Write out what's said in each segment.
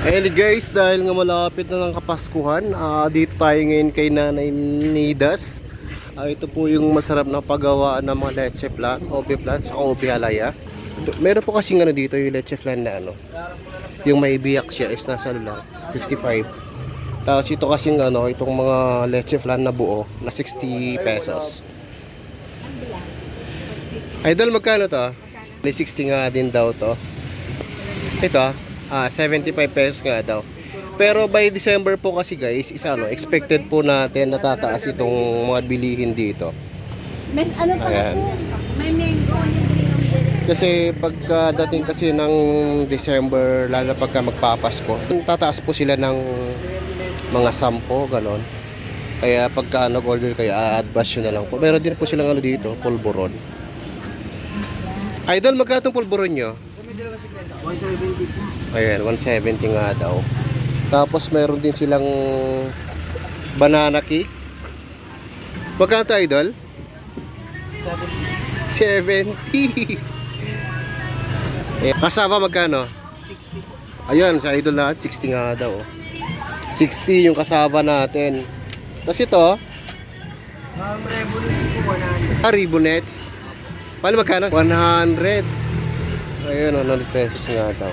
Hey guys, dahil nga malapit na ng Kapaskuhan, dito tayo ngayon kay Nanay Nidas. Ito po yung masarap na paggawaan ng mga leche flan, obi flan, sa obi halaya. Meron po kasing ano dito yung leche flan na ano, yung may biyak siya is nasa lang, 55. Tapos ito kasing ano, itong mga leche flan na buo, na 60 pesos. Idol, magkano to? May 60 nga din daw to. Ito 75 pesos nga daw. Pero by December po kasi guys, expected po natin natataas itong mga bilihin dito. May ano pa po? May mango. Kasi pagdating kasi ng December, lalo pagka magpapasko, tataas po sila ng mga 10, ganon. Kaya pagka nag-order kayo, a-advance nyo na lang po. Meron din po silang ano dito, pulburon. Idol, magkano itong pulburon nyo? 170. Ayan, 170 nga daw. Tapos meron din silang banana cake. Magkano to, Idol? 70. Kasama magkano? 60. Ayun, sa Idol natin, 60 nga daw. 60 yung kasama natin. Tapos ito, Rebonets po 100. Ribonets. Paano magkano? 100. Ayun, 100 pesos nga daw.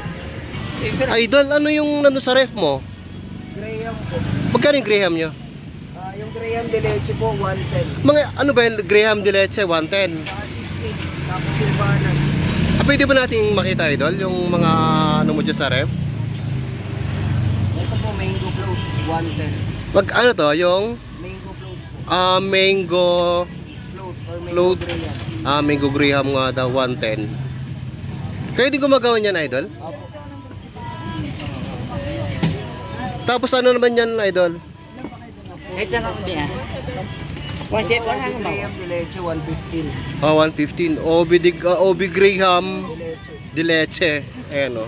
Idol, ano yung nando sa ref mo? Graham po. Magkano yung Graham nyo? Yung Graham de leche po 110. Mga ano ba yung Graham de leche 110? Cheesecake. Tapos silvanas. Pwede ba nating makita, Idol, yung mga ano mo dyan sa ref? Ito po mango float 110. Ano to, yung Mango float po. mango Float or mango Float. Graham. mango Graham nga daw 110. Kayo di gumagawa niyan, Idol? Apo. Tapos ano naman yan, Idol? Ito na ko niya. Wasip ko lang ba? Graham de leche 115. 115. Obi Graham De leche. de leche. Ayan o.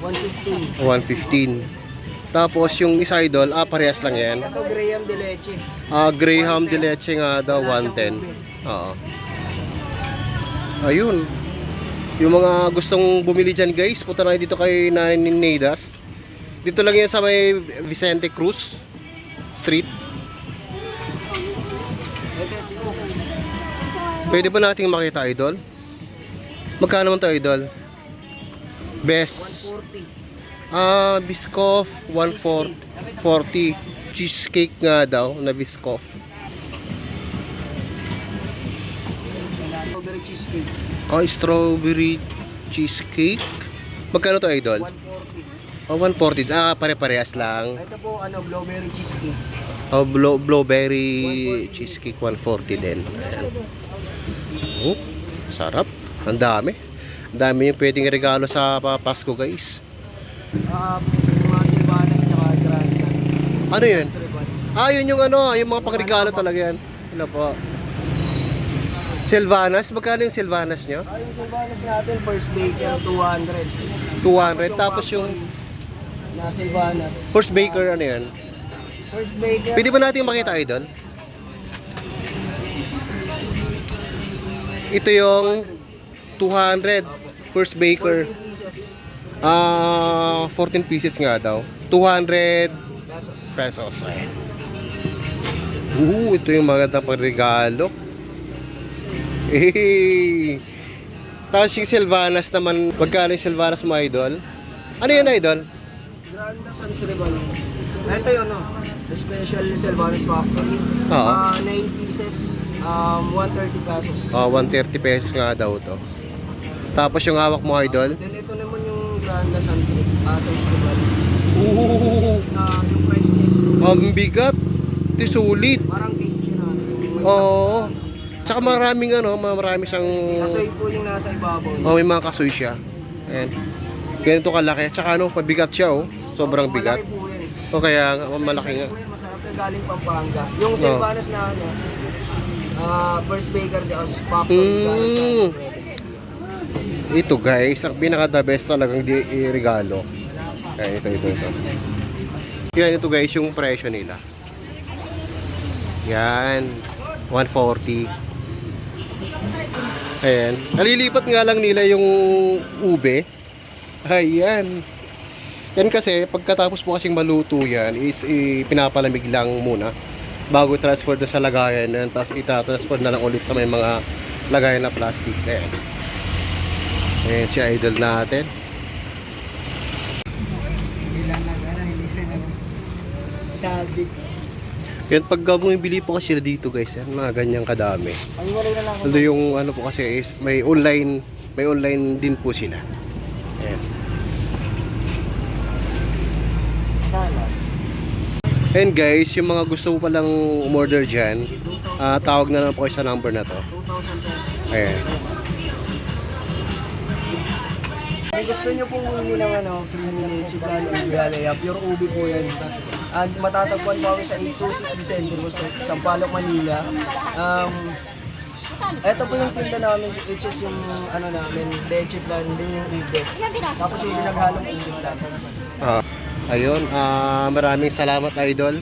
115. 115. Tapos yung isa, Idol, parehas lang yan. Ito Graham de leche. Graham de leche nga daw 110. Oo. Ayun. Yung mga gustong bumili dyan guys, punta na dito kay Nanay Nidas. Dito lang yan sa may Vicente Cruz Street. Pwede ba nating makita, Idol? Magkano naman to, Idol? Best. 140. Biscoff 140. Cheesecake nga daw na Biscoff. Strawberry cheesecake. Strawberry cheesecake. Magkano to, Idol? 140. 140. Pare-parehas lang. Ito po blueberry cheesecake. Blueberry cheesecake 140 din. Ayan. Sarap. Ang dami. Ang dami yung pwedeng regalo sa Pasko, guys. Mga silvanas at grandas. Ano yun? Yun yung ano, yung mga pangregalo talaga yan. Ano po? Silvanas. Magkano yung Silvanas nyo? Yung silvanas natin, first baker, 200. 200. Tapos yung Na silvanas. first baker, ano yan? First baker. Pwede ba natin makita, Idol? Ito yung 200 first baker. 14 pieces nga daw. 200 pesos. Ayan. Ito yung magandang pagregalo. Tapos yung Silvanas naman, magkano yung Silvanas mo, Idol? Ano yun, Idol? Granda San Sriban. Ito yun, no? The special Silvanas Factory. Oo. 9 pieces, 130 pesos. 130 pesos nga daw to. Tapos yung hawak mo, Idol? Then ito naman yung Granda San Sriban. Yung Yung price is ang bigat. Ito sulit. parang cake siya na. Oo. Tsaka marami siyang Kasoy po yung nasa ibabaw. may mga kasoy siya. Ayan. Ganito kalaki. Tsaka pabigat siya Sobrang bigat. Malaki po yan. O kaya malaki nga. Po yan, masarap na galing Pampanga. Yung Silvanas na first baker di factory. Ito guys, ang pinaka the best talagang i-regalo. Ayan, ito. Yan, ito guys, yung presyo nila. Yan, 140. Ayan, nalilipat nga lang nila yung ube. Ayan. Yan kasi, pagkatapos po kasing maluto yan, is pinapalamig lang muna bago transfer na sa lagayan yan, tapos itatransfer na lang ulit sa may mga lagayan na plastic. Ayan. Ayan si idol natin. Sabi. Yan, pag bumibili po kasi dito guys, yan, mga ganyang kadami. Ay, wala na lang. Ito yung ano po kasi is may online din po sila. Ayan. And guys, yung mga gusto mo palang umorder dyan, tawag na lang po kayo sa number na to. 2,000. Ayan. Kung gusto nyo pong humingi ng creamy chicken ubi, pure ubi po yan. And matatagpuan po kami sa 826 Vicente sa Sampaloc, Manila. Ito po yung tinda namin, which is yung namin, leche plan, din yung ubi. Tapos yung pinaghalong ubi plan. Ayun, maraming salamat idol.